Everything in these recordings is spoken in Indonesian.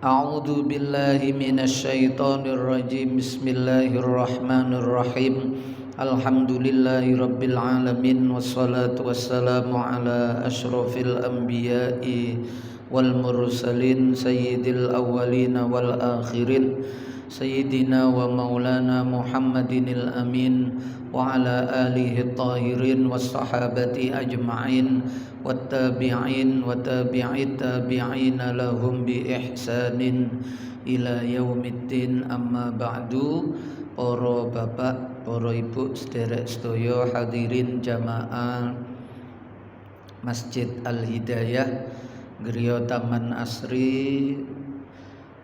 A'udzu billahi minasyaitonir rajim. Bismillahirrahmanirrahim. Alhamdulillahi rabbil alamin wassalatu wassalamu ala asyrafil anbiya'i wal mursalin sayyidil awwalin wal akhirin sayyidina wa maulana Muhammadinil amin wa ala alihi tahirin was sahabati ajma'in wattabi'in wa tabi'it tabi'ina lahum bi ihsanin ila yaumiddin. Amma ba'du. Para bapak, para ibu, sederek sedaya hadirin jamaah Masjid Al Hidayah Griya Taman Asri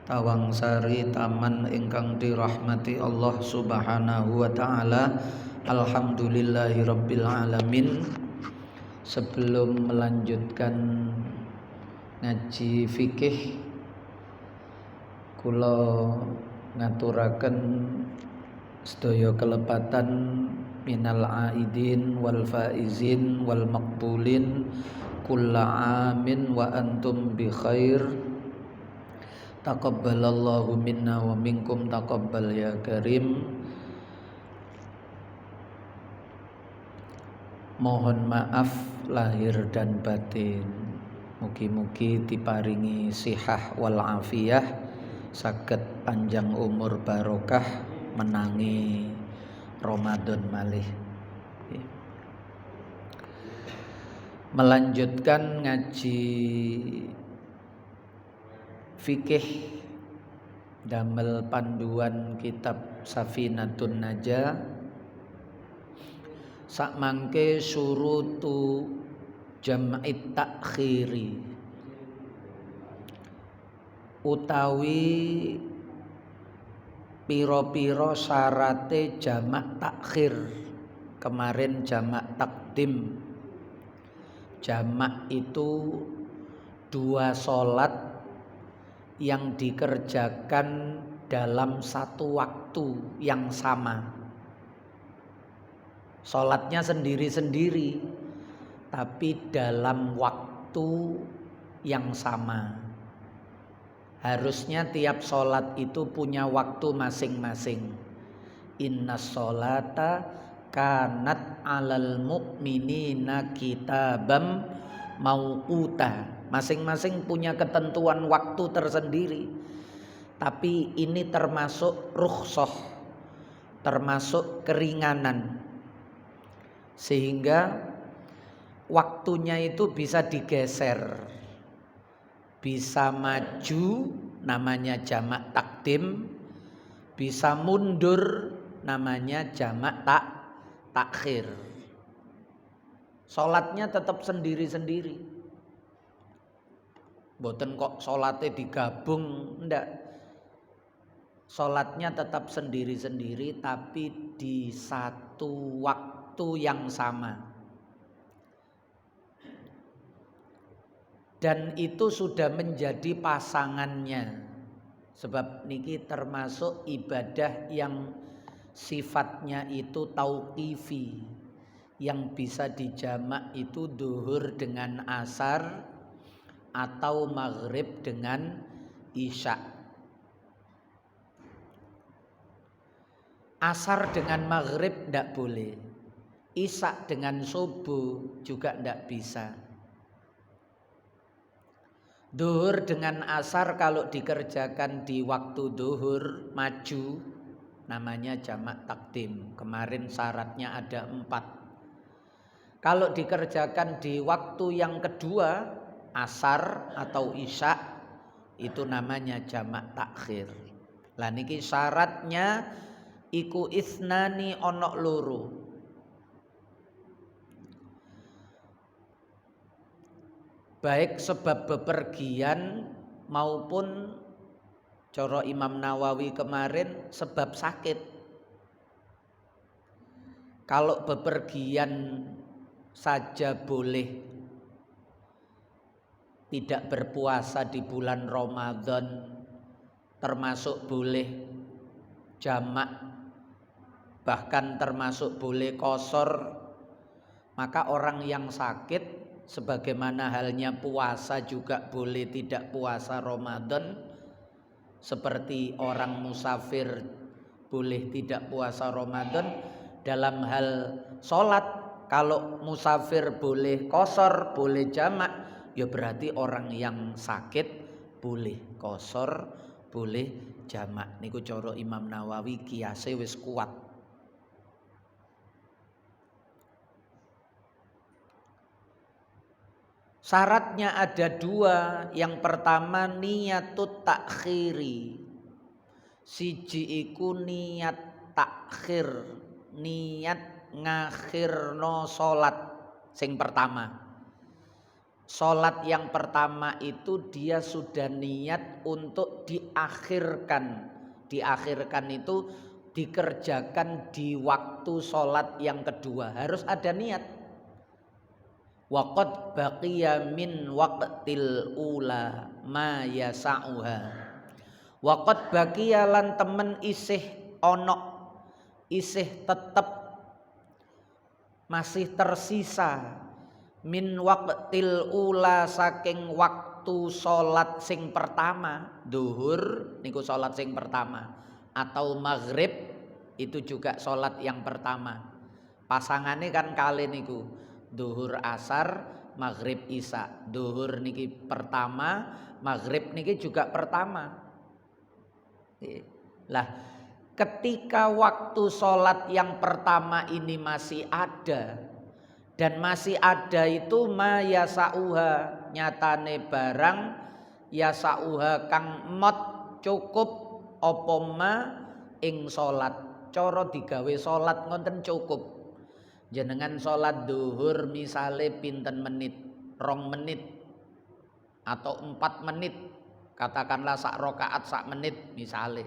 Tawangsari, taman ingkang dirahmati Allah Subhanahu wa taala. Alhamdulillahirabbil alamin. Sebelum melanjutkan ngaji fikih, kula ngaturaken sedaya kelepatan minal aidin wal faizin wal maqbulin kulla amin wa antum bi khair. Taqabbalallahu minna wa minkum taqabbal ya karim. Mohon maaf lahir dan batin. Mugi-mugi diparingi sihah wal afiyah, saged panjang umur barokah menangi Ramadan malih. Melanjutkan ngaji fikih damel panduan kitab Safinatun Najah. Sakmangke syurutu jam'it takhiri, utawi piro-piro syarate jamak takhir. Kemarin jamak takdim. Jamak itu dua sholat yang dikerjakan dalam satu waktu yang sama. Sholatnya sendiri-sendiri, tapi dalam waktu yang sama. Harusnya tiap sholat itu punya waktu masing-masing. Inna sholata kanat alal mu'minina kitabam mauquta. Masing-masing punya ketentuan waktu tersendiri. Tapi ini termasuk rukhsah, termasuk keringanan. Sehingga waktunya itu bisa digeser, bisa maju namanya jamak takdim, bisa mundur namanya jamak takhir. Sholatnya tetap sendiri-sendiri. Mboten kok sholatnya digabung, ndak. Sholatnya tetap sendiri-sendiri tapi di satu waktu yang sama. Dan itu sudah menjadi pasangannya. Sebab niki termasuk ibadah yang sifatnya itu tauqifi, yang bisa dijamak itu duhur dengan asar atau maghrib dengan isya. Asar dengan maghrib tidak boleh, isya dengan subuh juga tidak bisa. Duhur dengan asar kalau dikerjakan di waktu duhur maju namanya jamak takdim. Kemarin syaratnya ada 4. Kalau dikerjakan di waktu yang kedua asar atau isya itu namanya jamak takhir. Lah niki syaratnya iku isnani onok loro. Baik sebab bepergian maupun coro Imam Nawawi kemarin sebab sakit. Kalau bepergian saja boleh tidak berpuasa di bulan Ramadan, termasuk boleh jamak, bahkan termasuk boleh qashar, maka orang yang sakit sebagaimana halnya puasa juga boleh tidak puasa Ramadan, seperti orang musafir boleh tidak puasa Ramadan. Dalam hal sholat, kalau musafir boleh qashar, boleh jamak, ya berarti orang yang sakit boleh qashar, boleh jamak. Niku cara Imam Nawawi kiase wis kuat. Syaratnya ada dua. Yang pertama niyatut takhiri. Siji iku niat takhir, niat ngakhirno salat sing pertama. Salat yang pertama itu dia sudah niat untuk diakhirkan. Diakhirkan itu dikerjakan di waktu salat yang kedua. Harus ada niat. Waqad baqiya min waqtil ula ma yasa'uha. Waqad baqiya lan temen isih ono, isih tetep masih tersisa min waqtil ula saking waktu salat sing pertama. Duhur niku salat sing pertama, atau maghrib itu juga salat yang pertama. Pasangannya kan kali niku duhur asar, maghrib isya. Duhur niki pertama, maghrib niki juga pertama. Lah, ketika waktu sholat yang pertama ini masih ada, dan masih ada itu ma yasauha, nyatane barang yasauha kang mot cukup apa ma ing sholat. Cara digawe sholat ngonten cukup. Jenengan sholat duhur misale pinten menit, 2 menit atau 4 menit, katakanlah sak rakaat sak menit misale.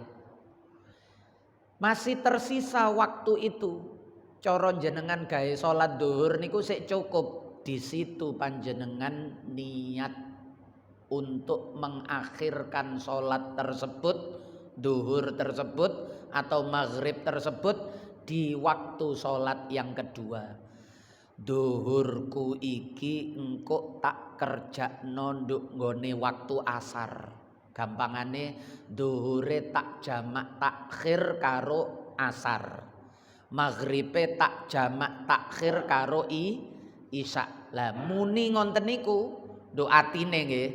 Masih tersisa waktu itu, cara jenengan gawe sholat duhur niku sik cukup. Di situ panjenengan niat untuk mengakhirkan sholat tersebut, duhur tersebut atau maghrib tersebut di waktu sholat yang kedua. Duhurku iki engko tak kerja nonduk nggone waktu asar. Gampangane duhure tak jamak takhir karo asar. Maghribe tak jamak takhir karo isya. Lah muni ngonten niku doatine nggih.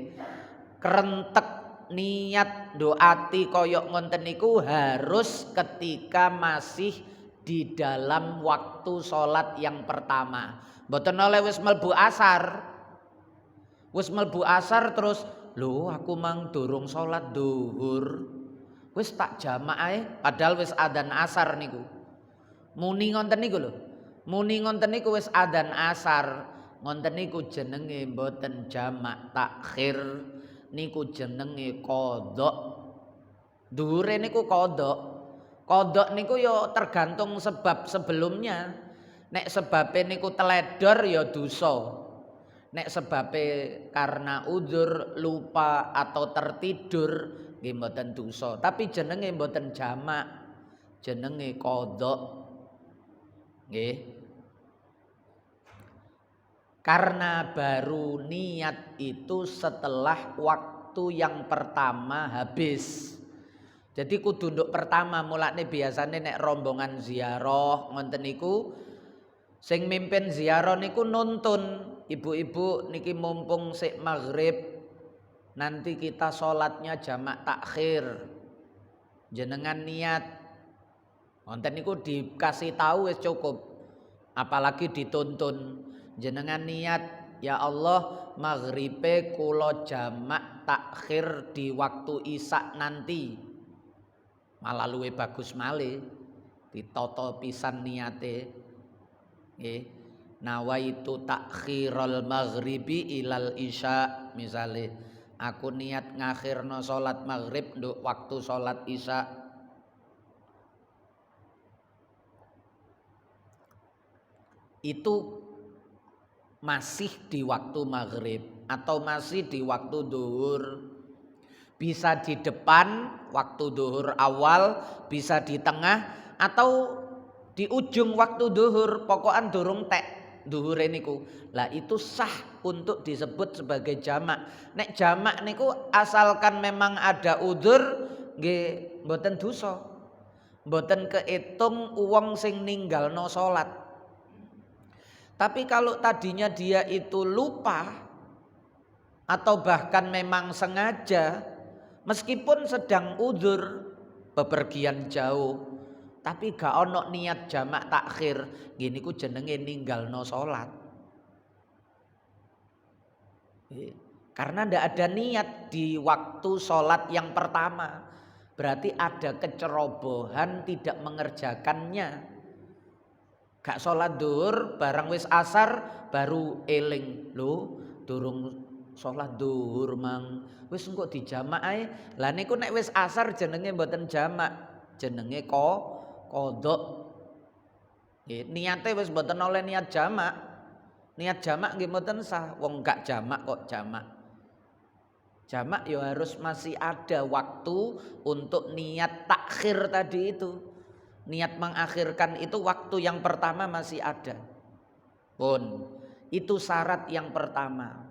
Kerentek niat doati koyok ngonten niku harus ketika masih di dalam waktu sholat yang pertama. Mboten oleh wis mlebu asar. Wis mlebu asar terus lho aku mang durung sholat duhur. Wis tak jamak ae padahal wis adzan asar niku. Muni ngonten niku lho. Muni ngonten niku wis adzan asar. Ngonten niku jenenge mboten jamak takhir. Niku jenenge qadha. Duhure niku qadha. Kodok niku yo tergantung sebab sebelumnya. Nek sebabe niku teledor ya dosa. Nek sebabe karena udzur, lupa atau tertidur nggih mboten dosa. Tapi jenenge mboten jamak. Jenenge kodok. Nggih. Karena baru niat itu setelah waktu yang pertama habis. Jadi kudu nduk pertama mulane biasane nek rombongan ziarah ngoten niku sing mimpin ziarah niku nuntun ibu-ibu niki mumpung sik maghrib nanti kita sholatnya jamak takhir. Jenengan niat ngoten niku dikasih tahu wis cukup. Apalagi dituntun. Jenengan niat ya Allah maghribe kula jamak takhir di waktu isya nanti. Malah luwe bagus malih ditata pisan niate nggih nawaitu takhirul maghribi ilal isya misale aku niat ngakhirno salat maghrib nduk waktu salat isya. Itu masih di waktu maghrib atau masih di waktu duhur. Bisa di depan waktu duhur awal, bisa di tengah atau di ujung waktu duhur. Pokokan durung tek duhure niku. Lah itu sah untuk disebut sebagai jamak. Nek jamak niku asalkan memang ada udzur nggih mboten dosa. Mboten keitung wong sing ninggalno salat. Tapi kalau tadinya dia itu lupa atau bahkan memang sengaja, meskipun sedang udzur bepergian jauh, tapi gak ono niat jamak takhir, gini ku jenenge ninggalno salat. Karena ndak ada niat di waktu salat yang pertama, berarti ada kecerobohan tidak mengerjakannya. Gak salat zuhur barang wis asar baru eling, lho durung salat zuhur mang wis engko dijamak ae. Lah niku nek wis asar jenenge mboten jamak, jenenge qadha. Niate wis mboten oleh niat jamak. Niat jamak nggih mboten sah, wong gak jamak kok jamak. Jamak ya harus masih ada waktu untuk niat takhir tadi itu. Niat mengakhirkan itu waktu yang pertama masih ada. Pun itu syarat yang pertama.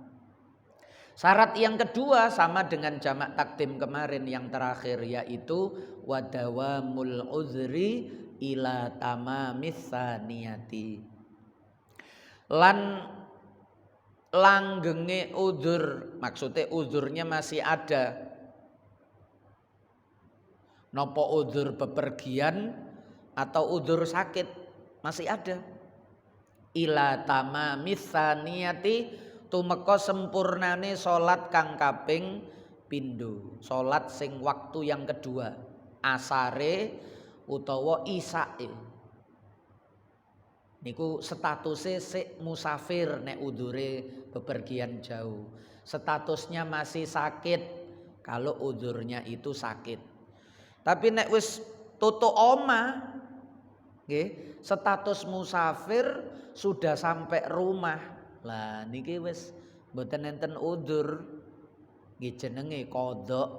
Syarat yang kedua sama dengan jamak takdim kemarin yang terakhir, yaitu wadawamul uzri ila tamamis saniyati. Lan langgenge udzur, maksudnya udzurnya masih ada. Nopo udzur bepergian atau udzur sakit masih ada. Ila tamamis saniyati tumeka sempurnane salat kang kaping pindho. Salat sing waktu yang kedua, asare utawa isae. Niku statusnya sik musafir nek udhure bepergian jauh. Statusnya masih sakit kalau udurnya itu sakit. Tapi nek wis tutuk oma, nggih, status musafir sudah sampai rumah. Lah niki wis mboten enten udur. Nggih jenenge qadha.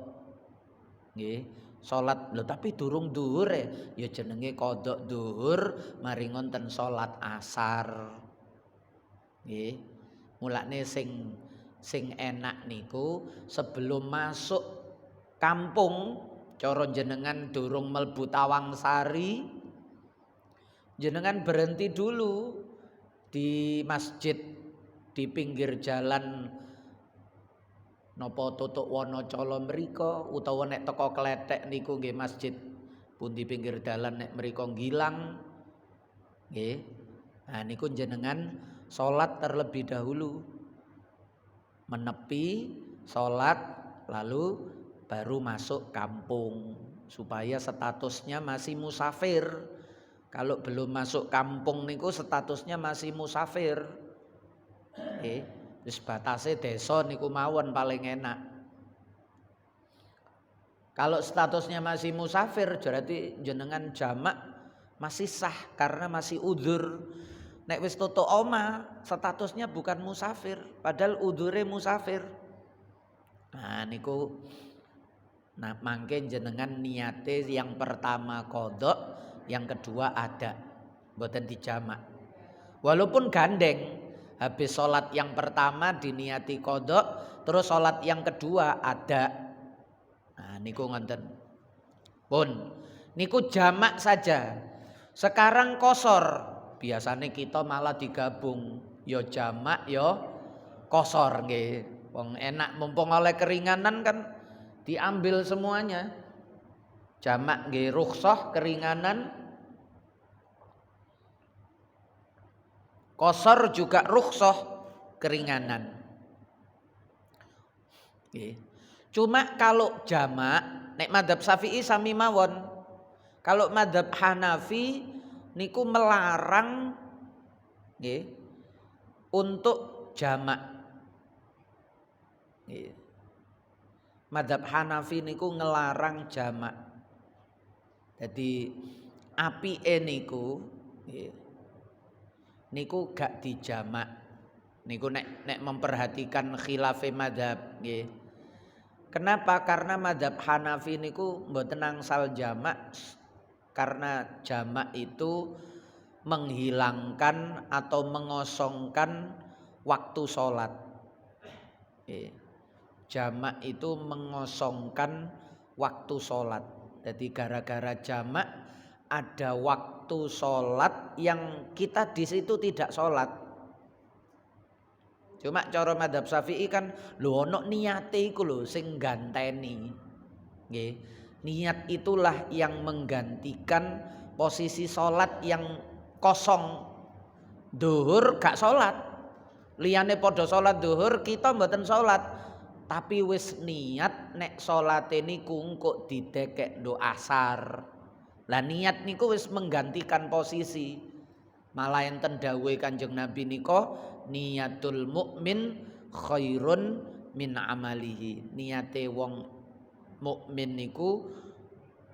Nggih. Salat lho tapi durung dhuwur ya jenenge qadha dhuwur mari ngonten salat asar. Nggih. Mulane sing enak niku sebelum masuk kampung cara jenengan durung mlebu Tawangsari, jenengan berhenti dulu di masjid di pinggir jalan napa Tutuk Wonocolo mriko utawa nek teko Kletek niku nggih masjid pundi pinggir dalan nek mriko Gilang nggih. Nah niku jenengan salat terlebih dahulu. Menepi salat lalu baru masuk kampung supaya statusnya masih musafir. Kalau belum masuk kampung niku statusnya masih musafir. Nggih. Wis batase desa niku mawon paling enak. Kalau statusnya masih musafir berarti jenengan jamak masih sah karena masih udzur. Nek wis tutuk oma statusnya bukan musafir padahal udzure musafir. Nah niku mangke jenengan niate yang pertama qadha, yang kedua ada. Mboten dijamak. Walaupun gandeng. Habis sholat yang pertama diniati qadha, terus sholat yang kedua ada. Nah niku ngonten. Pun niku jamak saja. Sekarang kosor. Biasanya kita malah digabung. Yo jamak yo kosor nggih. Wong enak mumpung oleh keringanan kan diambil semuanya. Jamak nggih rukhsah keringanan. Qashar juga rukhsah keringanan. Nggih. Cuma kalau jamak nek madzhab Syafi'i sami mawon. Kalau madzhab Hanafi niku melarang nggih untuk jamak. Nggih. Madzhab Hanafi niku ngelarang jamak. Jadi apike niku nggih niku gak dijamak. Niku nek memperhatikan khilafe madzhab nggih. Kenapa? Karena madzhab Hanafi niku mboten angsal jamak karena jamak itu menghilangkan atau mengosongkan waktu sholat. Jamak itu mengosongkan waktu sholat. Jadi gara-gara jamak ada waktu sholat yang kita di situ tidak sholat. Cuma cara madzhab Syafi'i kan lho ono niate iku lho sing ganteni. Nggih. Niat itulah yang menggantikan posisi sholat yang kosong. Duhur gak sholat. Liyane padha sholat duhur, kita mboten sholat. Tapi wis niat nek sholate niku engko didekek ndo asar. Lah niat niku wis menggantikan posisi. Malah enten dawuhe Kanjeng Nabi nika niatul mukmin khairun min amalihi. Niate wong mukmin niku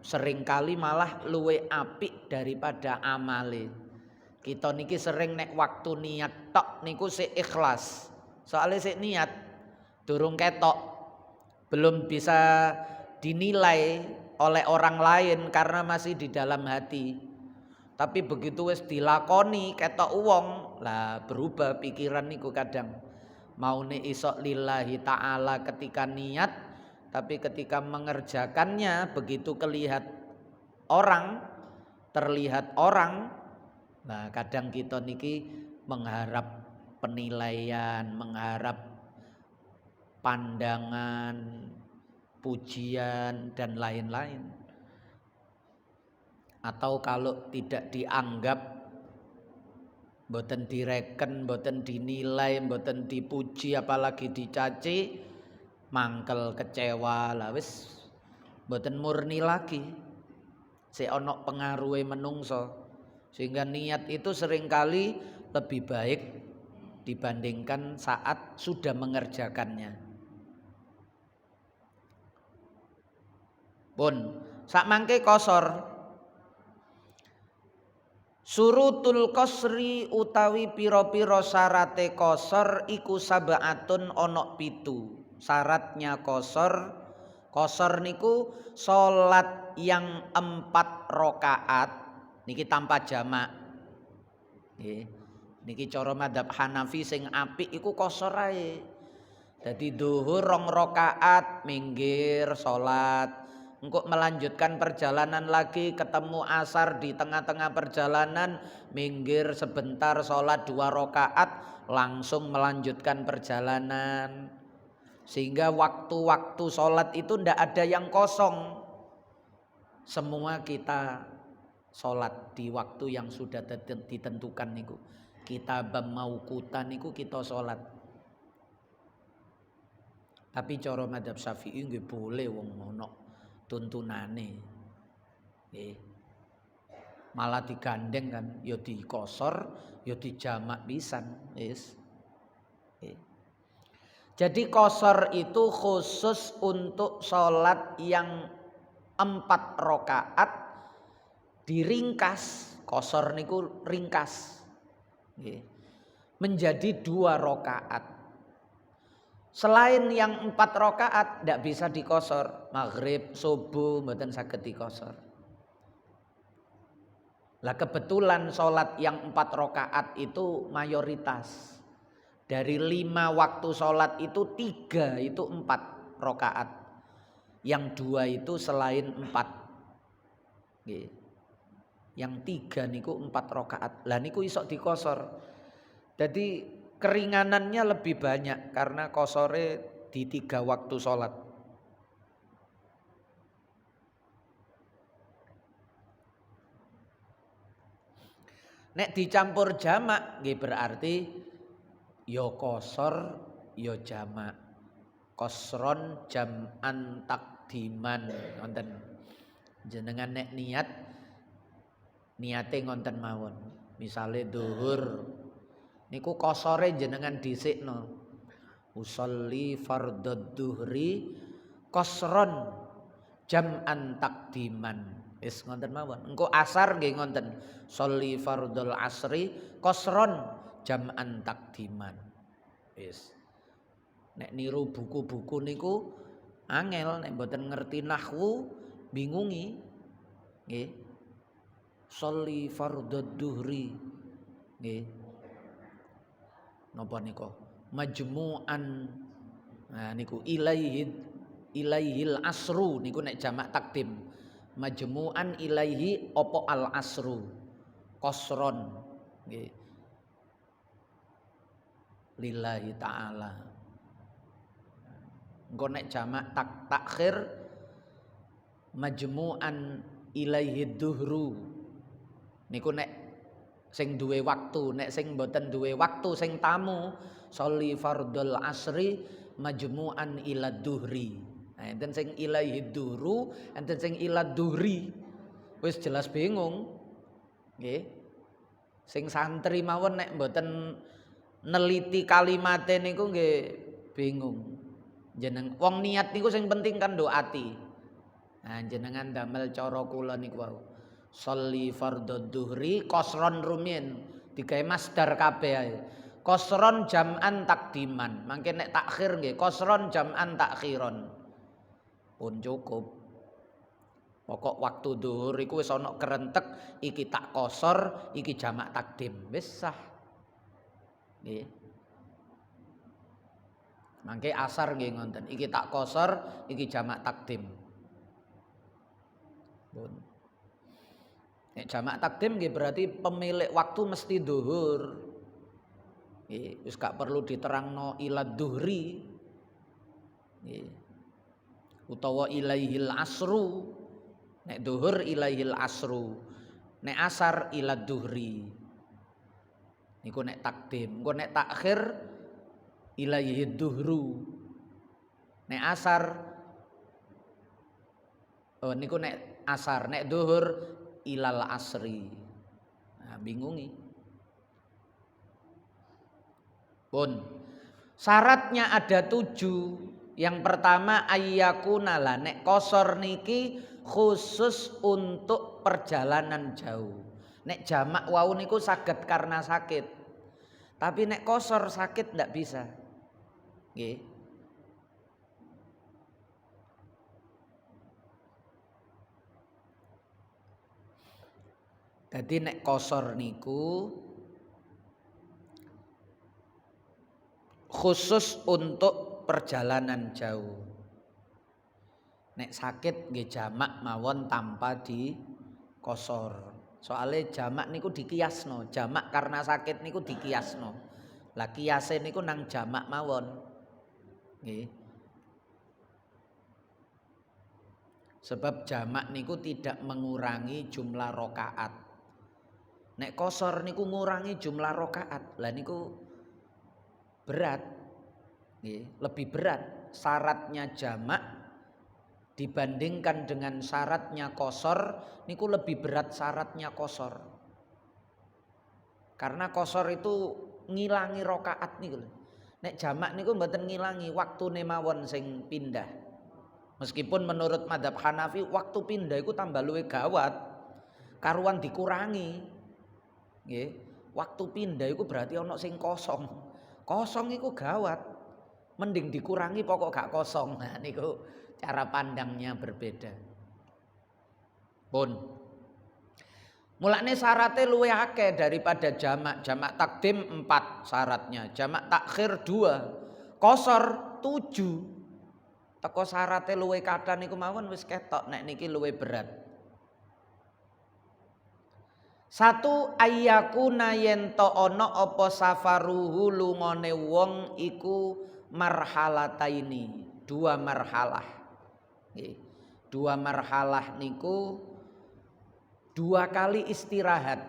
seringkali malah luwe apik daripada amale. Kita niki sering nek waktu niat tok niku sik ikhlas. Soalnya sik niat durung ketok, belum bisa dinilai oleh orang lain karena masih di dalam hati. Tapi begitu wis dilakoni ketok wong, lah berubah pikiran niku kadang. Maune isok lillahi ta'ala ketika niat, tapi ketika mengerjakannya begitu terlihat orang, nah kadang kita niki mengharap penilaian, mengharap pandangan, pujian dan lain-lain. Atau kalau tidak dianggap, mboten direken, mboten dinilai, mboten dipuji, apalagi dicaci, mangkel kecewa lah wis mboten murni lagi. Sik ana pengaruhe menungso. Sehingga niat itu seringkali lebih baik dibandingkan saat sudah mengerjakannya. Pun sak mangke kosor. Surutul qasri utawi pira-pira syarate qasar iku sab'atun ana 7. Syaratnya qasar niku salat yang 4 rakaat niki tanpa jamak. Nggih. Niki cara madzhab Hanafi sing apik iku qasar ae. Dadi zuhur 2 rakaat minggir salat. Engkau melanjutkan perjalanan lagi, ketemu asar di tengah-tengah perjalanan, minggir sebentar sholat 2 rakaat, langsung melanjutkan perjalanan. Sehingga waktu-waktu sholat itu ndak ada yang kosong. Semua kita sholat di waktu yang sudah ditentukan niku. Kita mauqutan niku kita sholat. Tapi cara madzhab Syafi'i nggih boleh wong ono tuntunane. Malah digandeng kan, ya dikosor, ya dijamak pisan, wis. Jadi kosor itu khusus untuk sholat yang 4 rakaat diringkas. Kosor niku ringkas, menjadi 2 rakaat. Selain yang 4 rakaat tidak bisa dikosor. Maghrib, subuh mboten saged dikosor. Lah kebetulan sholat yang 4 rakaat itu mayoritas. Dari 5 waktu sholat itu 3 itu 4 rakaat. Yang 2 itu selain 4. Yang 3 niku 4 rakaat. Lah niku isok dikosor. Jadi keringanannya lebih banyak karena kosore di 3 waktu sholat. Nek dicampur jamak nggih berarti ya kosor ya jamak. Kosron jam'an takdiman ngoten. Jenengan nek niate ngonten mawon. Misale zuhur niku kosore jenengan dhisikno. Usolli fardhad dhuhri kosron jam'an takdiman. Wis ngoten mawon. Engko asar nggih ngoten. Sholli fardhul asri kosron jam'an takdiman. Wis. Nek niru buku-buku niku angel nek mboten ngerti nahwu bingungi. Nggih. Sholli fardhad dhuhri. Nggih. Napa nika? Majmu'an. Nah niku ilaihil asru niku nek jamak takdim. Majmu'an ilaihi opo al asru. Qasron nggih. Lillahi ta'ala. Engko nek jamak takhir majmu'an ilaihi duhru. Niku nek sing duwe waktu, nek sing mboten duwe waktu sing tamu sholli fardhul asri majmu'an ila duhri. Nah, enten sing ilaihi duhru, enten sing ila duhri. Wis jelas bingung. Nggih. Sing santri mawon nek mboten neliti kalimate niku nggih bingung. Jeneng wong niat niku sing penting kan doati. Nah, jenengan damel cara kula niku wau. Sholli fardhu dhuhri qasron rumin digawe masdar kabeh ae. Qasron jam'an takdiman. Mangke nek takhir nggih qasron jam'an takhiron. Pun cukup. Pokok waktu dhuhur iku wis ana kerentek iki tak qasor, iki jamak takdim. Wis sah. Nggih. Mangke asar nggih ngoten. Iki tak qasor, iki jamak takdim. Pun. Nek jamak takdim nggih berarti pemilik waktu mesti dhuhur. Nggih, wis gak perlu diterangno ila dhuhri. Nggih. Utawa ilaihil asru. Nek dhuhur ilaihil asru. Nek asar ila dhuhri. Niku nek takdim. Engko nek takhir ilaihid dhuhru. Nek asar niku nek asar, nek dhuhur ilal asri. Nah, bingungi. Pun syaratnya ada 7. Yang pertama ayyakuna lah nek qasor niki khusus untuk perjalanan jauh. Nek jamak wau niku saged karena sakit. Tapi nek qasor sakit ndak bisa. Nggih. Dadi nek qasor niku khusus untuk perjalanan jauh. Nek sakit nggih jamak mawon tanpa di qasor. Soale jamak niku dikiasno, jamak karena sakit niku dikiasno. Lah kiase niku nang jamak mawon. Nggih. Sebab jamak niku tidak mengurangi jumlah rakaat. Nek qasor niku ngurangi jumlah rakaat. Lah niku berat. Nggih, lebih berat syaratnya jamak dibandingkan dengan syaratnya qasor niku lebih berat syaratnya qasor. Karena qasor itu ngilangi rakaat niku lho. Nek jamak niku mboten ngilangi, waktune mawon sing pindah. Meskipun menurut madzhab Hanafi waktu pindah iku tambah luwih gawat. Karuan dikurangi. Nggih, waktu pindah iku berarti ana sing kosong. Kosong iku gawat. Mending dikurangi pokok gak kosong. Nah niku cara pandangnya berbeda. Pun mulane syaratnya luwih akeh daripada jamak. Jamak takdim 4 syaratnya, jamak takhir 2, qasor 7. Teko syaratnya luwih kathah niku mawon wis ketok nek niki luwih berat. 1 ayyakuna yen to ana apa safaruhu lungone wong iku marhalataini, 2 marhalah. Nggih. 2 marhalah niku 2 kali istirahat.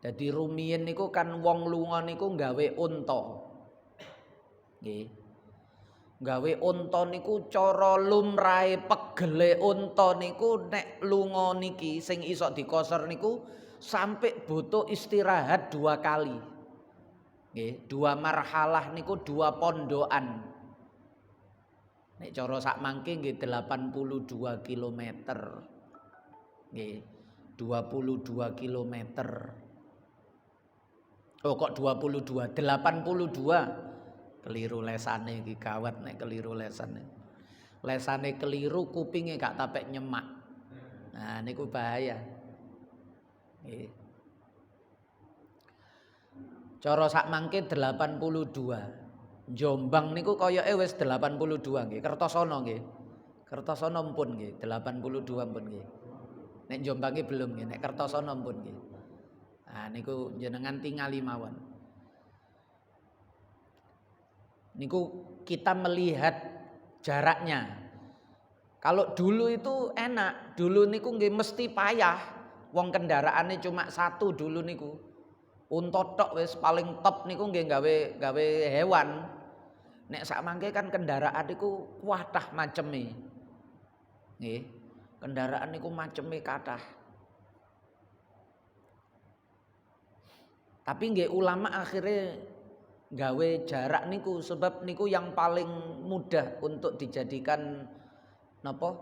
Jadi rumiyin niku kan wong lunga niku gawe unta. Nggih. Gawe unta niku cara lumrahe pegele unta niku nek lunga niki sing iso dikosor niku sampai butuh istirahat 2 kali. Nggih, 2 marhalah niku 2 pondokan. Nek cara sak mangke nggih 82 km. Nggih, 22 km. Oh kok 22, 82. Keliru lesane iki gawat nek keliru lesane. Lesane keliru kupinge gak tapek nyemak. Nah niku bahaya. Nggih. Cara sak mangke 82. Jombang niku koyoke wis 82 nggih, Kertosono nggih. Kertosono mpun nggih, 82 mpun nggih. Nek Jombange belum nggih, nek Kertosono mpun nggih. Nah niku jenengan tingali mawon. Niku kita melihat jaraknya. Kalau dulu itu enak, dulu niku nggih mesti payah. Wong kendaraane cuma satu dulu niku. Unta tok wis paling top niku nggih gawe hewan. Nek sakmangke kan kendaraan niku kuatah maceme. Nggih. Kendaraan niku maceme kathah. Tapi nggih ulama akhirnya gawe jarak niku sebab niku yang paling mudah untuk dijadikan napa?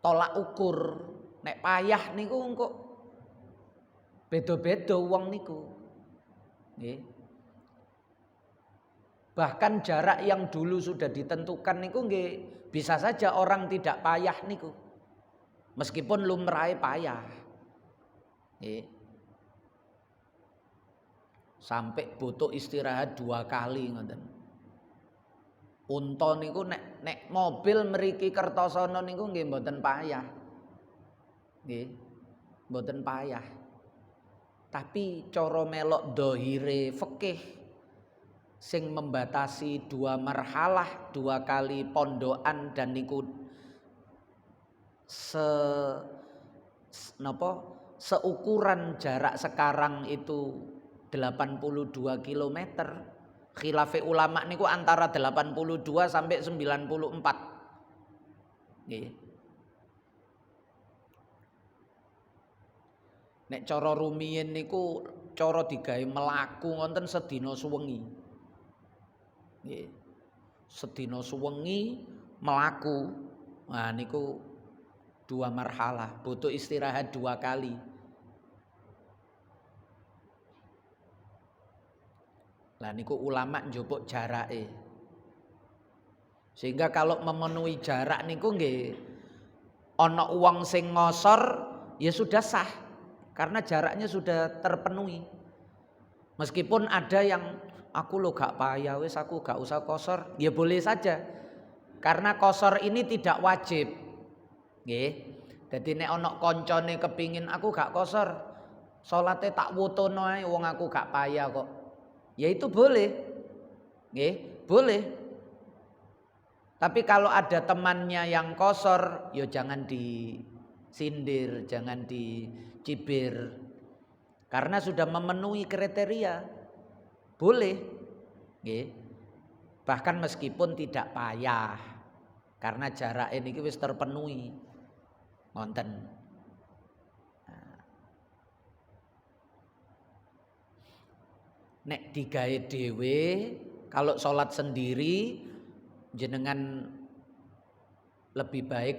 Tolak ukur. Nek payah niku engko beda-beda wong niku. Nggih. Bahkan jarak yang dulu sudah ditentukan niku nggih bisa saja orang tidak payah niku. Meskipun lumrahe payah. Nggih. Sampai butuh istirahat 2 kali ngoten. Unta niku nek mobil mriki Kertosono niku nggih mboten payah. Nggih. Mboten payah. Tapi cara melok dhahire fikih sing membatasi 2 marhalah, 2 kali pondokan dan niku seukuran jarak sekarang itu 82 km. Khilafe ulama niku antara 82 sampai 94. Nggih. Nek cara rumiyin niku cara digawe melaku wonten sedina suwengi. Nggih. Sedina suwengi melaku. Nah niku 2 marhalah, butuh istirahat 2 kali. Lah niku ulama njupuk jarake. Sehingga kalau memenuhi jarak niku nggih ana wong sing ngosor ya sudah sah karena jaraknya sudah terpenuhi. Meskipun ada yang aku lo gak payah wis aku gak usah kosor, ya boleh saja. Karena kosor ini tidak wajib. Nggih. Dadi nek ana kancane kepingin aku gak kosor, salate tak wotono ae wong aku gak payah kok. Ya itu boleh. Nggih, boleh. Tapi kalau ada temannya yang kosor, ya jangan disindir, jangan dicibir. Karena sudah memenuhi kriteria. Boleh. Nggih. Bahkan meskipun tidak payah. Karena jarak ini wis terpenuhi. Wonten. Nek digawe dhewe kalau sholat sendiri jenengan lebih baik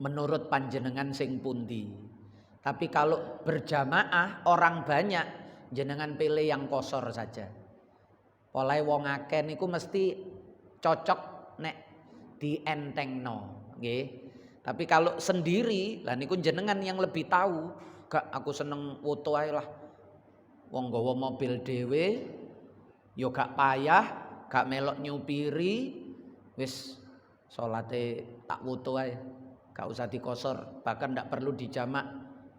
menurut panjenengan sing pundi. Tapi kalau berjamaah orang banyak jenengan pilih yang kosor saja. Oleh wong akeh niku mesti cocok nek dientengno, nggih. Tapi kalau sendiri lah niku jenengan yang lebih tahu. Gak aku seneng foto ae lah. Wong nggawa mobil dhewe yo gak payah, gak melok nyupiri, wis salate tak foto ae. Gak usah dikosor, bahkan ndak perlu dijamak.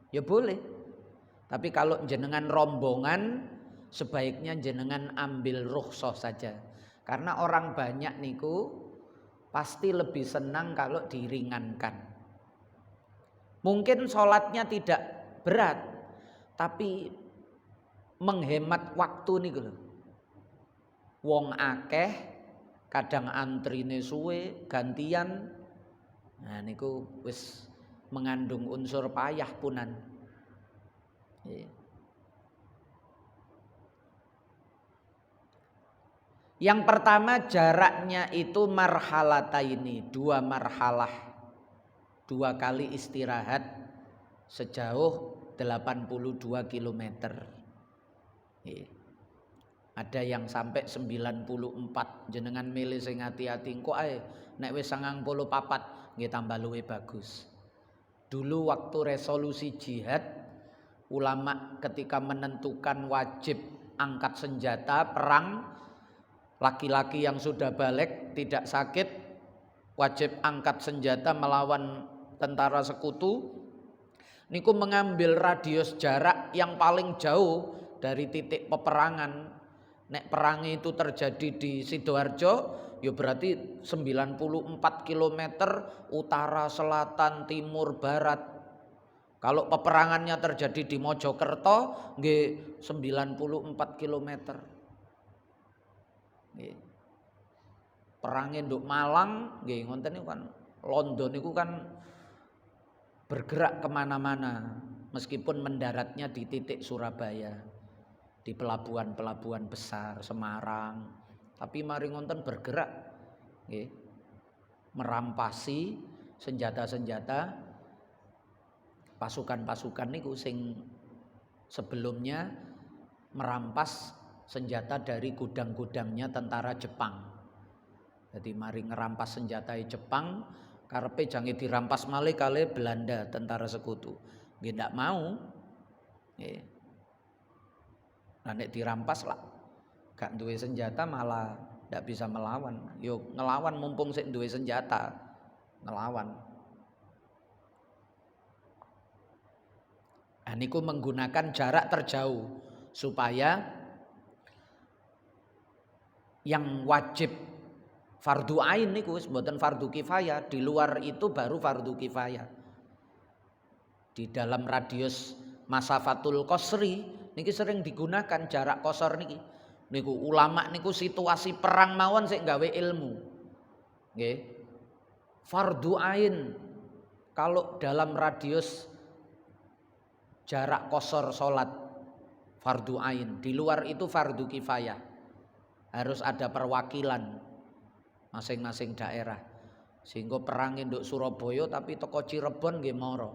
Ya boleh. Tapi kalau jenengan rombongan sebaiknya jenengan ambil rukhsah saja. Karena orang banyak niku pasti lebih senang kalau diringankan. Mungkin sholatnya tidak berat, tapi menghemat waktu niku lho. Wong akeh kadang antrine suwe, gantian. Nah niku wis mengandung unsur payah punan. Yang pertama jaraknya itu marhalataini, 2 marhalah. 2 kali istirahat sejauh 82 km. Ada yang sampai 94. Jenengan milih sing hati-hati engko ae nek wis 94 nggih tambah luwih bagus. Dulu waktu resolusi jihad ulama ketika menentukan wajib angkat senjata perang. Laki-laki yang sudah balik tidak sakit wajib angkat senjata melawan tentara sekutu. Niku mengambil radius jarak yang paling jauh dari titik peperangan. Nek perang itu terjadi di Sidoarjo, ya berarti 94 km utara, selatan, timur, barat. Kalau peperangannya terjadi di Mojokerto, nggih 94 km. Nggih. Perangnya nduk Malang, nggih ngoten niku kan London niku kan bergerak kemana-mana, meskipun mendaratnya di titik Surabaya, di pelabuhan-pelabuhan besar, Semarang, tapi mari ngonten bergerak, nggih, merampasi senjata-senjata pasukan-pasukan niku sing sebelumnya merampas senjata dari gudang-gudangnya tentara Jepang. Jadi mari ngerampas senjata Jepang, karepe jange dirampas malih kali Belanda, tentara sekutu. Nggih ndak mau. Nggih. Nah nek dirampas lah gak duwe senjata malah ndak bisa melawan. Yo ngelawan mumpung sik duwe senjata. Ngelawan. Nah, niku menggunakan jarak terjauh supaya yang wajib fardu ain niku wis mboten fardu kifayah, di luar itu baru fardu kifayah. Di dalam radius masafatul qasri niki sering digunakan jarak qasar niki. Niku ulama niku situasi perang mawon sik gawe ilmu. Nggih. Fardu ain kalau dalam radius jarak qasar salat fardu ain, di luar itu fardu kifayah. Harus ada perwakilan masing-masing daerah. Sehingga perang nduk Surabaya tapi teko Cirebon nggih mara.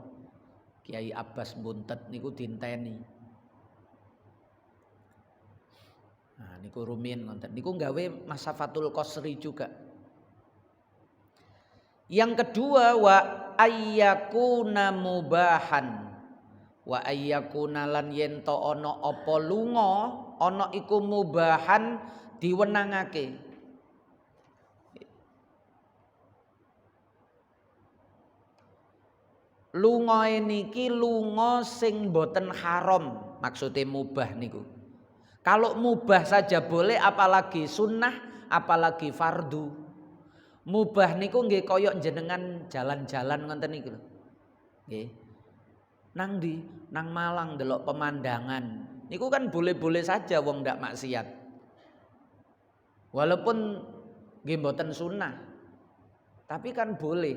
Kiai Abbas Buntet niku dinteni. Nah niku rumiyin ngoten. Niku gawe masafatul qasri juga. Yang kedua wa ayyakuna mubahan. Wa ayyakuna lan yen to ana apa lunga, ana iku mubahan diwenangake. Lungae niki lunga sing boten haram, maksudnya mubah niku. Kalau mubah saja boleh, apalagi sunnah, apalagi fardu. Mubah niku nggih koyok jenengan jalan-jalan ngoten niku lho. Nggih. Nang ndi? Nang Malang delok pemandangan. Niku kan boleh-boleh saja wong ndak maksiat. Walaupun nggih mboten sunnah. Tapi kan boleh.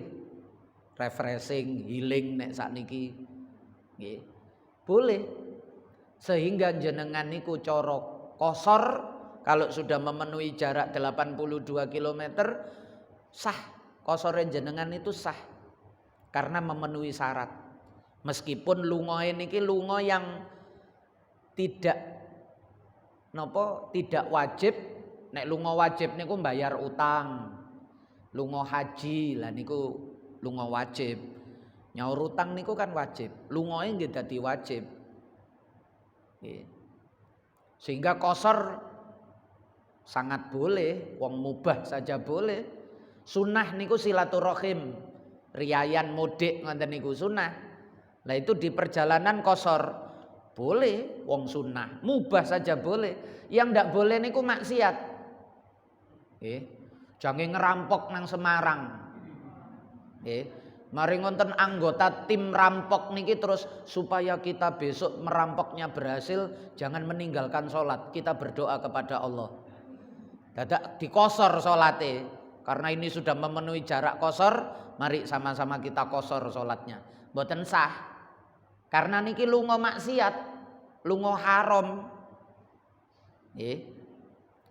Refreshing, healing nek sakniki nggih. Boleh. Sehingga jenengan niku cara qasar kalau sudah memenuhi jarak 82 km sah. Qasare jenengan itu sah karena memenuhi syarat. Meskipun lungae niki lunga yang tidak tidak wajib. Nek lunga wajib niku bayar utang. Lunga haji lah niku lunga wajib. Nyaur utang niku kan wajib. Lungae nggih dadi wajib. Sehingga qasar sangat boleh, wong mubah saja boleh. Sunnah niku silaturahim, riyayan mudik ngoten niku sunnah. Lah itu di perjalanan qasar boleh, wong sunnah, mubah saja boleh. Yang ndak boleh niku maksiat. Jangan ngerampok nang Semarang. Mari ngonten anggota tim rampok niki terus supaya kita besok merampoknya berhasil, jangan meninggalkan sholat. Kita berdoa kepada Allah. Dadak dikosor sholatnya, karena ini sudah memenuhi jarak kosor. Mari sama-sama kita kosor sholatnya. Mboten sah. Karena niki lunga maksiat, lunga haram.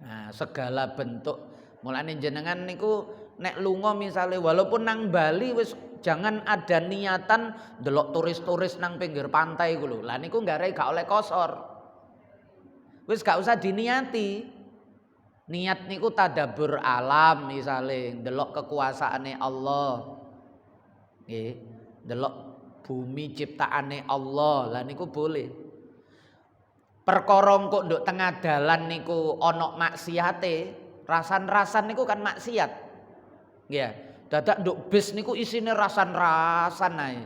Nah, segala bentuk. Mulane jenengan niku nek lunga misale walaupun nang Bali wis jangan ada niatan delok turis-turis nang pinggir pantai ku lho. Lah niku gak oleh kosor. Wis gak usah diniati. Niat niku tadabbur alam misale delok kekuasaane Allah. Nggih, delok bumi ciptaane Allah. Lah niku boleh. perkara kok nduk tengah dalan niku ana maksiate, rasan-rasan niku kan maksiat. Nggih. Dadak nduk bis niku isine rasan-rasan ae.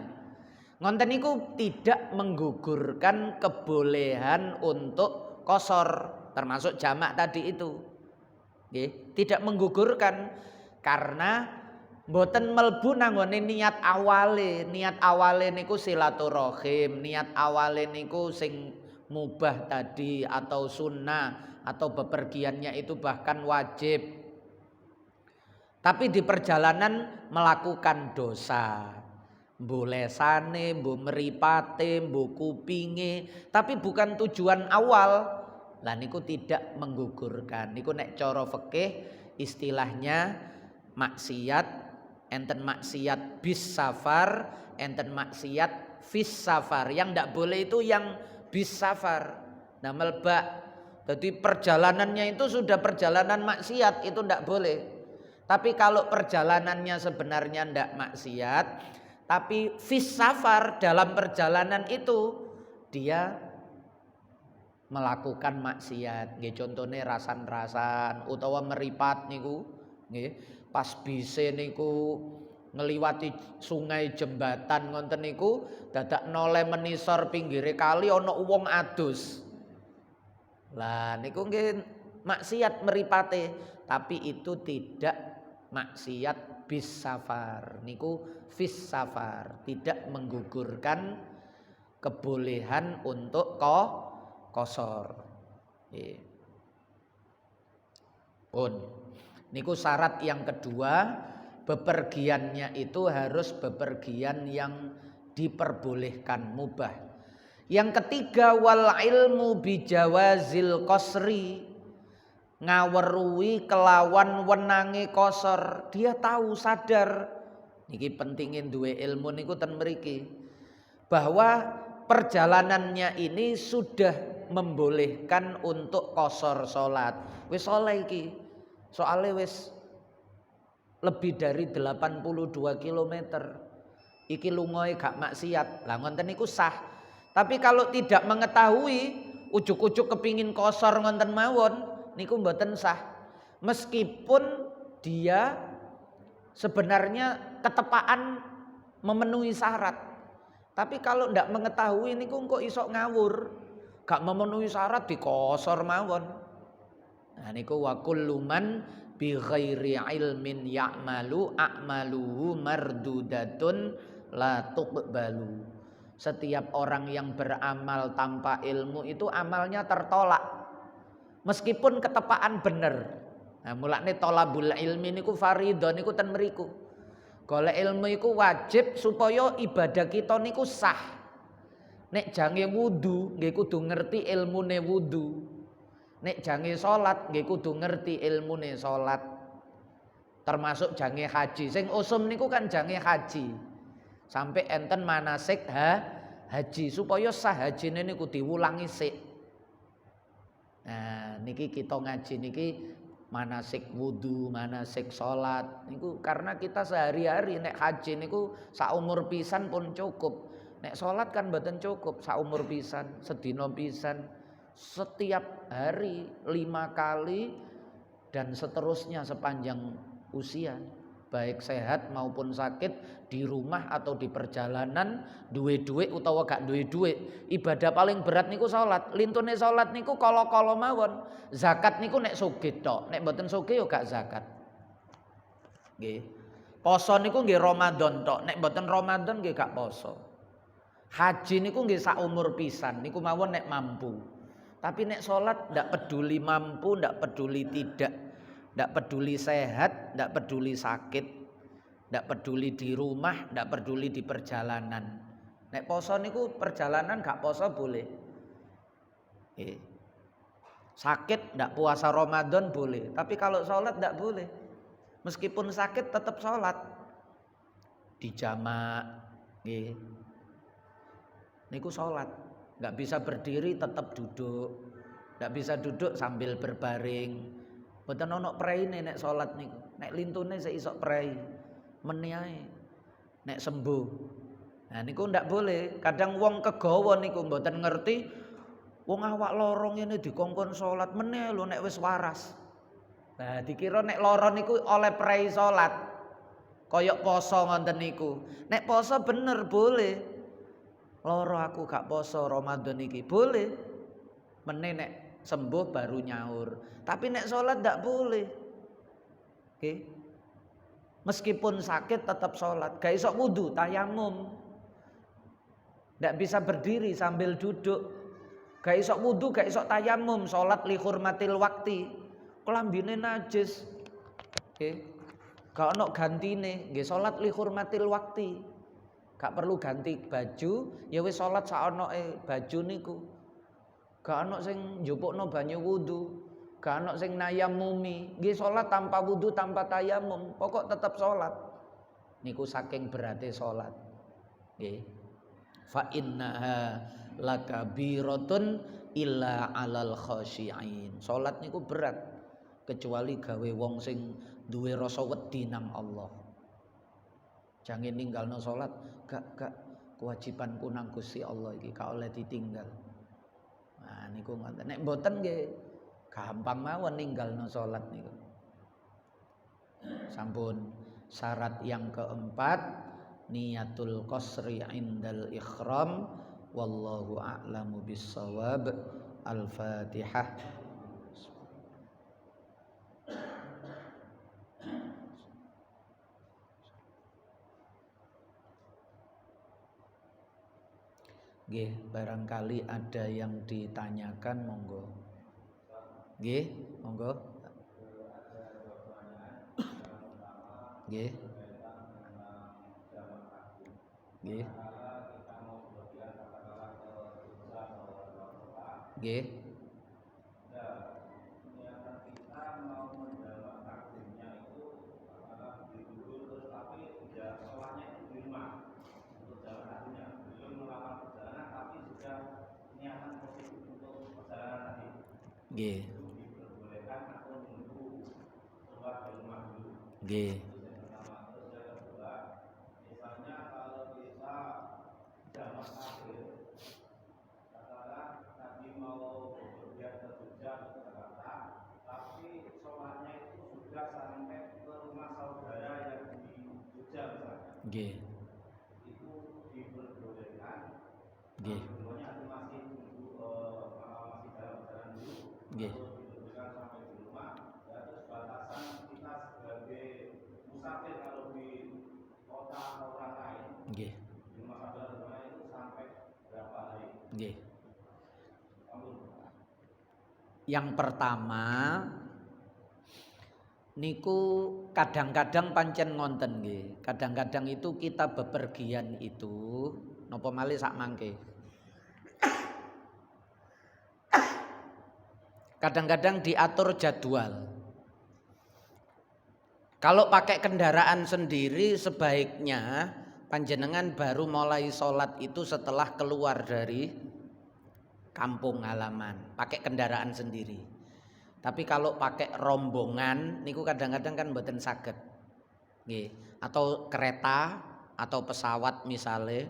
Ngonten niku tidak menggugurkan kebolehan untuk qashar, termasuk jamak tadi itu. Nggih, tidak menggugurkan karena mboten melbu nanggone niat awale. Niat awale niku silaturahim, niat awale niku sing mubah tadi atau sunnah atau bepergiannya itu bahkan wajib. Tapi di perjalanan melakukan dosa. Mbuh lesane, mbuh mripate, mbuh kupinge, tapi bukan tujuan awal. Lah niku tidak menggugurkan. Niku nek cara fikih istilahnya maksiat, enten maksiat bis safar, enten maksiat fis safar. Yang ndak boleh itu yang bis safar. Nah melbak. Jadi perjalanannya itu sudah perjalanan maksiat, itu ndak boleh. Tapi kalau perjalanannya sebenarnya ndak maksiat, tapi fis safar dalam perjalanan itu dia melakukan maksiat. Nggih contone rasan-rasan utawa meripat niku nggih. Pas bise niku ngliwati sungai jembatan ngonten niku dadak noleh menisor pinggire kali ana wong adus. Lah niku nggih maksiat meripate, tapi itu tidak maksiat bis safar. Niku fis safar, tidak menggugurkan kebolehan untuk qashar. Nggih. Pun niku syarat yang kedua, bepergiannya itu harus bepergian yang diperbolehkan, mubah. Yang ketiga wal ilmu bijawazil qasri, ngaweruhi kelawan wenange qashar. Dia tahu, sadar, niki pentingin duwe ilmu niku ten mriki, bahwa perjalanannya ini sudah membolehkan untuk qashar salat. Wis saleh iki, soale wis lebih dari 82 km. Iki lungoe gak maksiat. Lah ngonten niku sah. Tapi kalau tidak mengetahui, ujuk-ujuk kepingin qashar ngonten mawon, niku mboten sah. Meskipun dia sebenarnya ketepaan memenuhi syarat. Tapi kalau ndak mengetahui niku kok iso ngawur. Gak memenuhi syarat di qashar mawon. Nah niku wa kullu man bi ghairi ilmin ya'malu a'maluhu mardudatun la tuqbalu. Setiap orang yang beramal tanpa ilmu itu amalnya tertolak. Meskipun ketepaan bener. Nah mulane thalabul ilmi niku fardhon niku ten mriku. Golek ilmu iku wajib supaya ibadah kita niku sah. Nek jange wudu nggih kudu ngerti ilmune wudu. Nek jange salat nggih kudu ngerti ilmune salat. Termasuk jange haji. Sing usum niku kan jange haji. Sampai enten manasik haji supaya sah hajine niku diwulangi sik. Nah niki kita ngaji niki manasik wudu, manasik salat niku karena kita sehari-hari. Nek haji niku saumur pisan pun cukup. Nek salat kan mboten cukup, saumur pisan, sedina pisan, setiap hari 5 kali dan seterusnya sepanjang usia. Baik sehat maupun sakit, di rumah atau di perjalanan, duwe duit utawa gak duwe duit. Ibadah paling berat niku salat. Lintune salat niku kala-kala mawon. Zakat niku nek sugih tok, nek mboten sugih yo gak zakat. Nggih. Poso niku nggih Ramadan tok, nek mboten Ramadan nggih gak poso. Haji niku nggih sak umur pisan, niku mawon nek mampu. Tapi nek salat ndak peduli mampu, ndak peduli tidak. Tidak peduli sehat, tidak peduli sakit, tidak peduli di rumah, tidak peduli di perjalanan. Nek poso niku perjalanan gak poso boleh. Sakit tidak puasa Ramadan boleh, tapi kalau sholat tidak boleh. Meskipun sakit tetap sholat di jamak. Niku sholat, nggak bisa berdiri tetap duduk, nggak bisa duduk sambil berbaring. Mboten ana praine nek salat niku. Nek lintune sik iso prei. Meni ae. Nek sembuh. Nah niku ndak boleh. Kadang wong kegawa niku mboten ngerti Wong awak loro ngene dikongkon salat meneh lho nek wis waras. Nah, dikira nek lara niku oleh prei salat. Kaya poso ngoten niku. Nek poso bener boleh. Lara aku gak poso Ramadan iki boleh. Meneh nek sembuh baru nyaur. Tapi nek salat ndak boleh. Oke. Meskipun sakit tetap salat. Gak iso wudu, tayamum. Ndak bisa berdiri sambil duduk. Gak iso wudu, gak iso tayamum, salat li hurmatil waqti. Klambine najis. Oke. Gak ono gantine, nggih salat li hurmatil waqti. Gak perlu ganti baju, ya wis salat saonoke baju niku. Gak ono sing njupukno banyu wudu, gak ono sing nayamumi. Nggih salat tanpa wudu, tanpa tayamum, pokok tetap salat. Niku saking berate salat. Nggih. Fa innaha lakabiratun illa 'alal khashi'in. Salat niku berat kecuali gawe wong sing duwe rasa wedi nang Allah. Jangan ninggalno salat, gak kewajibanku nang Gusti Allah iki gak oleh ditinggal. Nah niku ngoten. Nek mboten nggih gampang mawon ninggalno salat niku. Sampun syarat yang keempat niyatul qasri indal ikhram wallahu a'lamu bissawab. Al-Fatihah. Nggih, barangkali ada yang ditanyakan monggo. Nggih, monggo. Nggih. Nggih. Nggih. Nggih. Nggih. Misalnya kalau bisa jamak akhir, katakanlah tadi mau bepergian ke Jogja ke Jakarta, tapi sholatnya itu sudah sampai ke rumah saudara yang di Jogja misalnya. Nggih. Itu diperbolehkan. Nggih. Semuanya masih tunggu masih dalam perjalanan dulu. Nggih. Diperbolehkan sampai di rumah. Ya, terus batasan kita sebagai musafir kalau di kota orang lain. Nggih. Di rumah saudara itu sampai berapa hari? Nggih. Yang pertama niku kadang-kadang pancen ngonten nggih. Kadang-kadang itu kita bepergian itu napa malih sak mangke. Kadang-kadang diatur jadwal. Kalau pakai kendaraan sendiri sebaiknya panjenengan baru mulai sholat itu setelah keluar dari kampung halaman, pakai kendaraan sendiri. Tapi kalau pakai rombongan niku kadang-kadang kan mboten saged. Nggih, atau kereta atau pesawat misalnya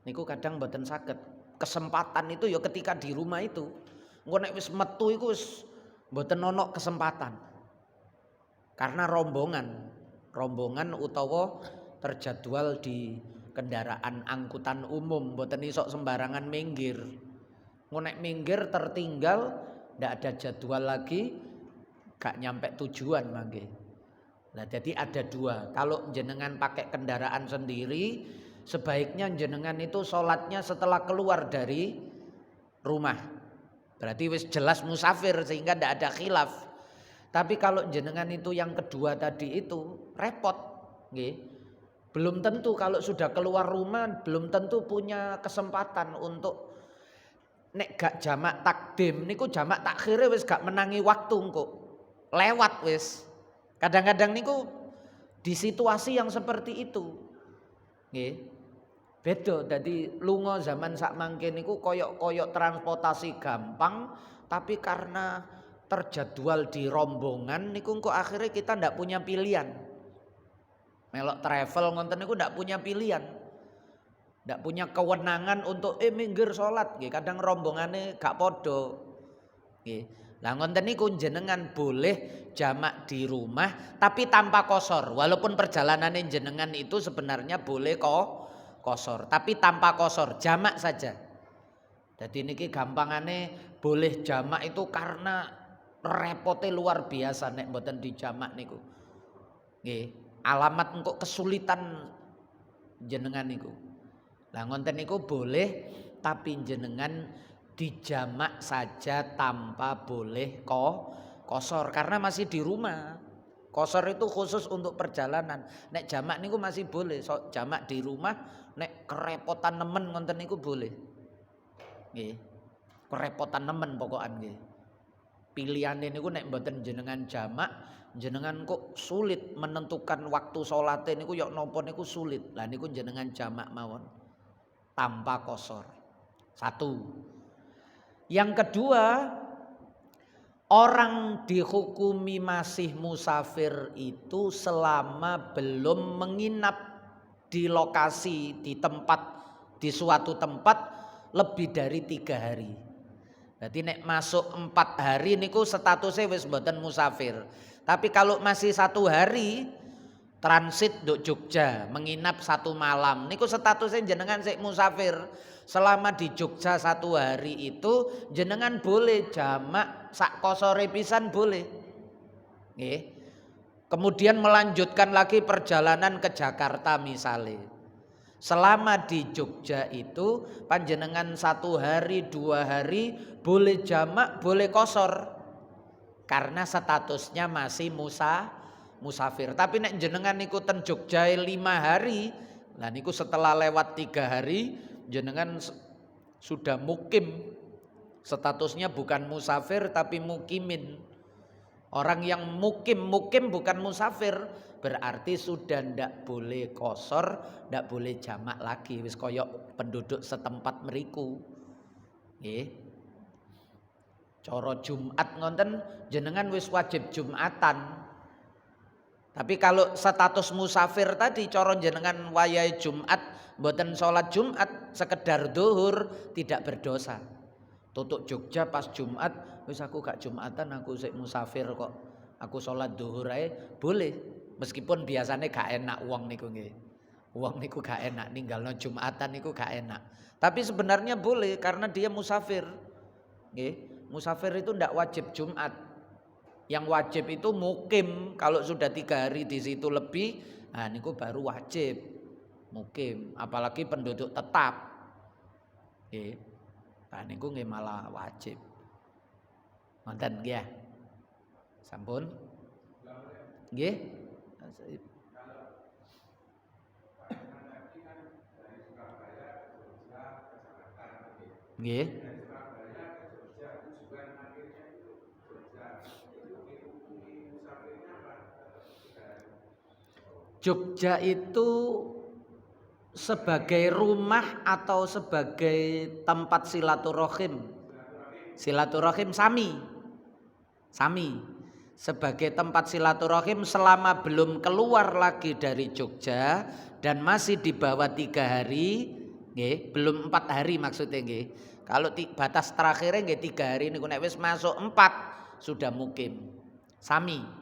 niku kadang mboten saged. Kesempatan itu ya ketika di rumah itu. Engko nek wis metu iku wis mboten ono kesempatan. Karena rombongan utawa terjadwal di kendaraan angkutan umum, mboten iso sembarangan minggir. Engko nek minggir tertinggal ndak ada jadwal lagi, gak nyampe tujuan mangke. Nah, jadi ada dua. Kalau jenengan pakai kendaraan sendiri, sebaiknya jenengan itu sholatnya setelah keluar dari rumah. Berarti wis jelas musafir sehingga ndak ada khilaf. Tapi kalau jenengan itu yang kedua tadi itu repot, nggih. Belum tentu kalau sudah keluar rumah belum tentu punya kesempatan untuk nek gak jamak takdim niku jamak takhire wis gak menangi waktu engko. Lewat wis. Kadang-kadang niku di situasi yang seperti itu. Nggih. Beda dadi lunga zaman sak mangke niku koyok-koyok transportasi gampang tapi karena terjadwal di rombongan niku kok akhirnya kita ndak punya pilihan. Melok travel ngonten niku ndak punya pilihan. Ndak punya kewenangan untuk minggir salat nggih, kadang rombongane gak padha. Nggih. Lah ngoten niku jenengan boleh jamak di rumah tapi tanpa qashar. Walaupun perjalanannya jenengan itu sebenarnya boleh kok qashar, tapi tanpa qashar, jamak saja. Jadi niki gampangane boleh jamak itu karena repotnya luar biasa nek mboten dijamak niku. Nggih, alamat engko kesulitan jenengan niku. Lah ngonten niku boleh tapi jenengan dijamak saja tanpa boleh qashar karena masih di rumah. Qashar itu khusus untuk perjalanan. Nek jamak niku masih boleh. So, jamak di rumah nek kerepotan nemen ngonten niku boleh. Nggih. Kerepotan nemen pokokan nggih. Pilihane niku nek mboten jenengan jamak, jenengan kok sulit menentukan waktu salate niku ya napa niku sulit. Lah niku jenengan jamak mawon tanpa qashar. Satu. Yang kedua, orang dihukumi masih musafir itu selama belum menginap di lokasi, di tempat, di suatu tempat lebih dari 3 hari. Berarti nek masuk 4 hari niku statusnya wis mboten musafir. Tapi kalau masih 1 hari transit nduk Jogja, menginap 1 malam, niku statusnya jenengan sik musafir. Selama di Jogja 1 hari itu jenengan boleh jamak sak qashare pisan boleh. Nggih. Kemudian melanjutkan lagi perjalanan ke Jakarta misalnya. Selama di Jogja itu panjenengan 1 hari 2 hari boleh jamak boleh qashar. Karena statusnya masih musafir. Tapi nek jenengan niku ten Jogja 5 hari, lah niku setelah lewat 3 hari jenengan sudah mukim. Statusnya bukan musafir tapi mukimin. Orang yang mukim bukan musafir, berarti sudah ndak boleh qashar, ndak boleh jamak lagi. Wis koyok penduduk setempat meriku. Nggih. Cara Jumat ngonten jenengan wis wajib Jumatan. Tapi kalau status musafir tadi cara jenengan wayahe Jumat mboten salat Jumat, sekedar zuhur tidak berdosa. Tutuk Jogja pas Jumat, wis aku gak Jumatan, aku sik musafir kok. Aku salat zuhur ae boleh. Meskipun biasanya gak enak wong niku nggih. Wong niku gak enak ninggalno Jumatan niku gak enak. Tapi sebenarnya boleh karena dia musafir. Nggih. Musafir itu ndak wajib Jumat. Yang wajib itu mukim. Kalau sudah 3 hari di situ lebih, nah niku baru wajib mukim. Apalagi penduduk tetap. Nggih. Nah niku nggih malah wajib. Wonten nggih. Sampun? Nggih. Nggih. Jogja itu sebagai rumah atau sebagai tempat silaturahim? Silaturahim sami. Sebagai tempat silaturahim selama belum keluar lagi dari Jogja dan masih di bawah 3 hari, nggih, belum 4 hari maksudnya nggih. Kalau batas terakhirnya nggih 3 hari niku nek wis masuk 4 sudah mukim. Sami.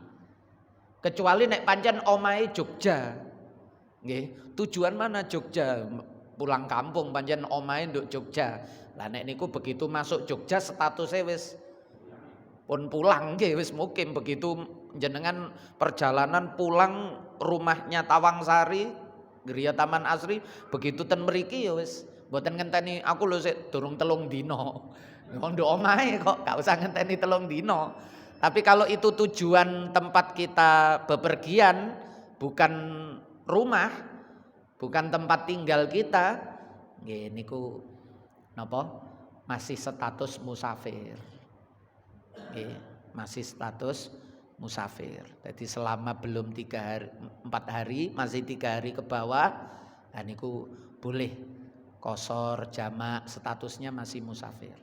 Kecuali nek pancen omahe Jogja. Nggih, tujuan mana Jogja? Pulang kampung pancen omahe nduk Jogja. Lah nek niku begitu masuk Jogja statusnya wis pun pulang nggih wis mukim. Begitu jenengan perjalanan pulang rumahnya Tawangsari, Griya Taman Asri, begitu ten mriki ya wis mboten ngenteni aku lho sik durung 3 dina. Wong nduk omahe kok gak usah ngenteni 3 dina. Tapi kalau itu tujuan tempat kita bepergian, bukan rumah, bukan tempat tinggal kita, nggih niku napa? Masih status musafir. Nggih, masih status musafir. Jadi selama belum 3 hari, 4 hari, masih 3 hari ke bawah, nah niku boleh qashar jamak, statusnya masih musafir.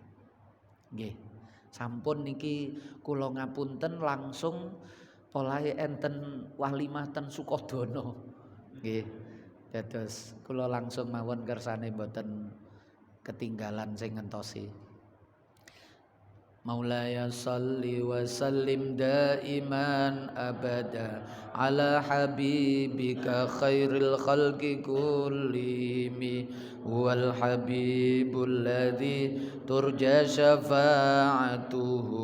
Nggih. Sampun niki kula ngapunten langsung polahe enten walimah ten Sukodono. Nggih. Dados kula langsung mawon kersane mboten ketinggalan sing ngentosi. Maulaya salli wa sallim daiman abada ala habibika khairil khalqi kullimi wal habibul ladzi turja syafa'atuhu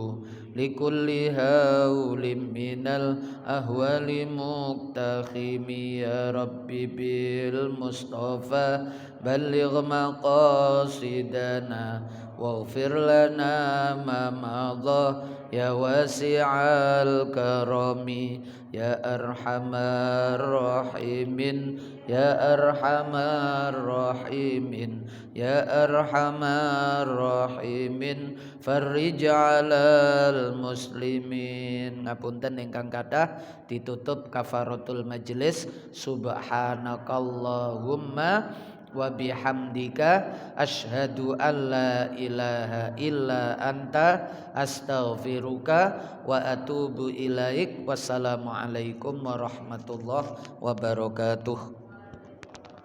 likulli haulim minal ahwali muqtakhimi ya rabbi bil mustafa balligh maqasidana waghfir lana ma madha ya wasi'al karami ya arhamar rahimin ya arhamar rahimin ya arhamar rahimin farrij 'alal muslimin. Ngapunten ingkang kathah ditutup kafaratul majlis subhanakallahumma wa bihamdika asyhadu an la ilaha illa anta astaghfiruka wa atubu ilaik. Wassalamualaikum warahmatullahi wabarakatuh.